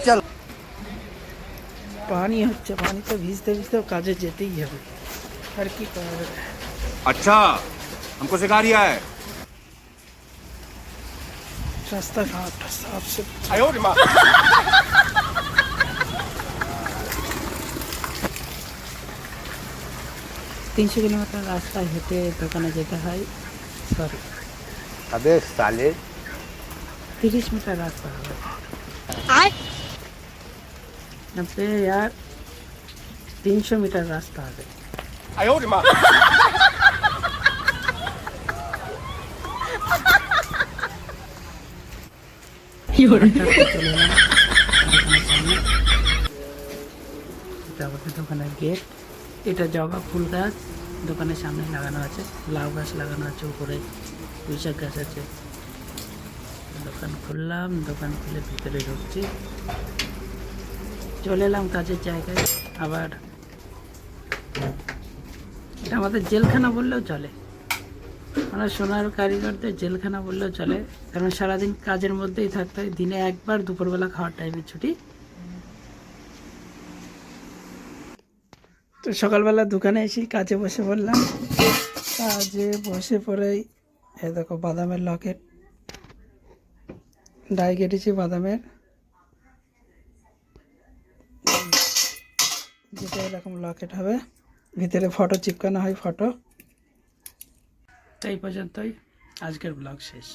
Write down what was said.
चल পানি হচ্ছে, পানিতে ভিজতে ভিজতেও কাজে যেতেই হবে, আর কি করা যাবে। अच्छा हमको सिखा रिया है রাস্তাঘাট সাফ সুতরা। 哎呦我的妈 300 কিলোমিটার রাস্তা হেঁটে দোকানে যেতে হয়, সরি अबे साले 30 মিটার রাস্তা হবে। पे यार 300 मीटर रास्ता है। 哎呦我的妈 দোকানের গেট, এটা জবা ফুল গাছ দোকানের সামনে লাগানো আছে, লাউ গাছ লাগানো আছে, উপরে পুঁইশাক গাছ আছে। দোকান খুললাম, দোকান খুলে ভিতরে ঢুকছি, চলে এলাম কাজের জায়গায়। আবার এটা আমাদের জেলখানা বললেও চলে, আমরা সোনার কারিগরদের জেলখানা বললেও চলে, কারণ সারাদিন কাজের মধ্যেই থাকতে হয়, দিনে একবার দুপুরবেলা খাওয়ার টাইমে ছুটি। তো সকালবেলা দোকানে এসে কাজে বসে পড়লাম, কাজে বসে পড়েই এ দেখো বাদামের লকেট ডাই কেটেছি, বাদামের যেটা এরকম লকেট হবে, ভিতরে ফটো চিপকানো হয়, ফটো। তো এই পর্যন্তই, আজকের ব্লগ শেষ।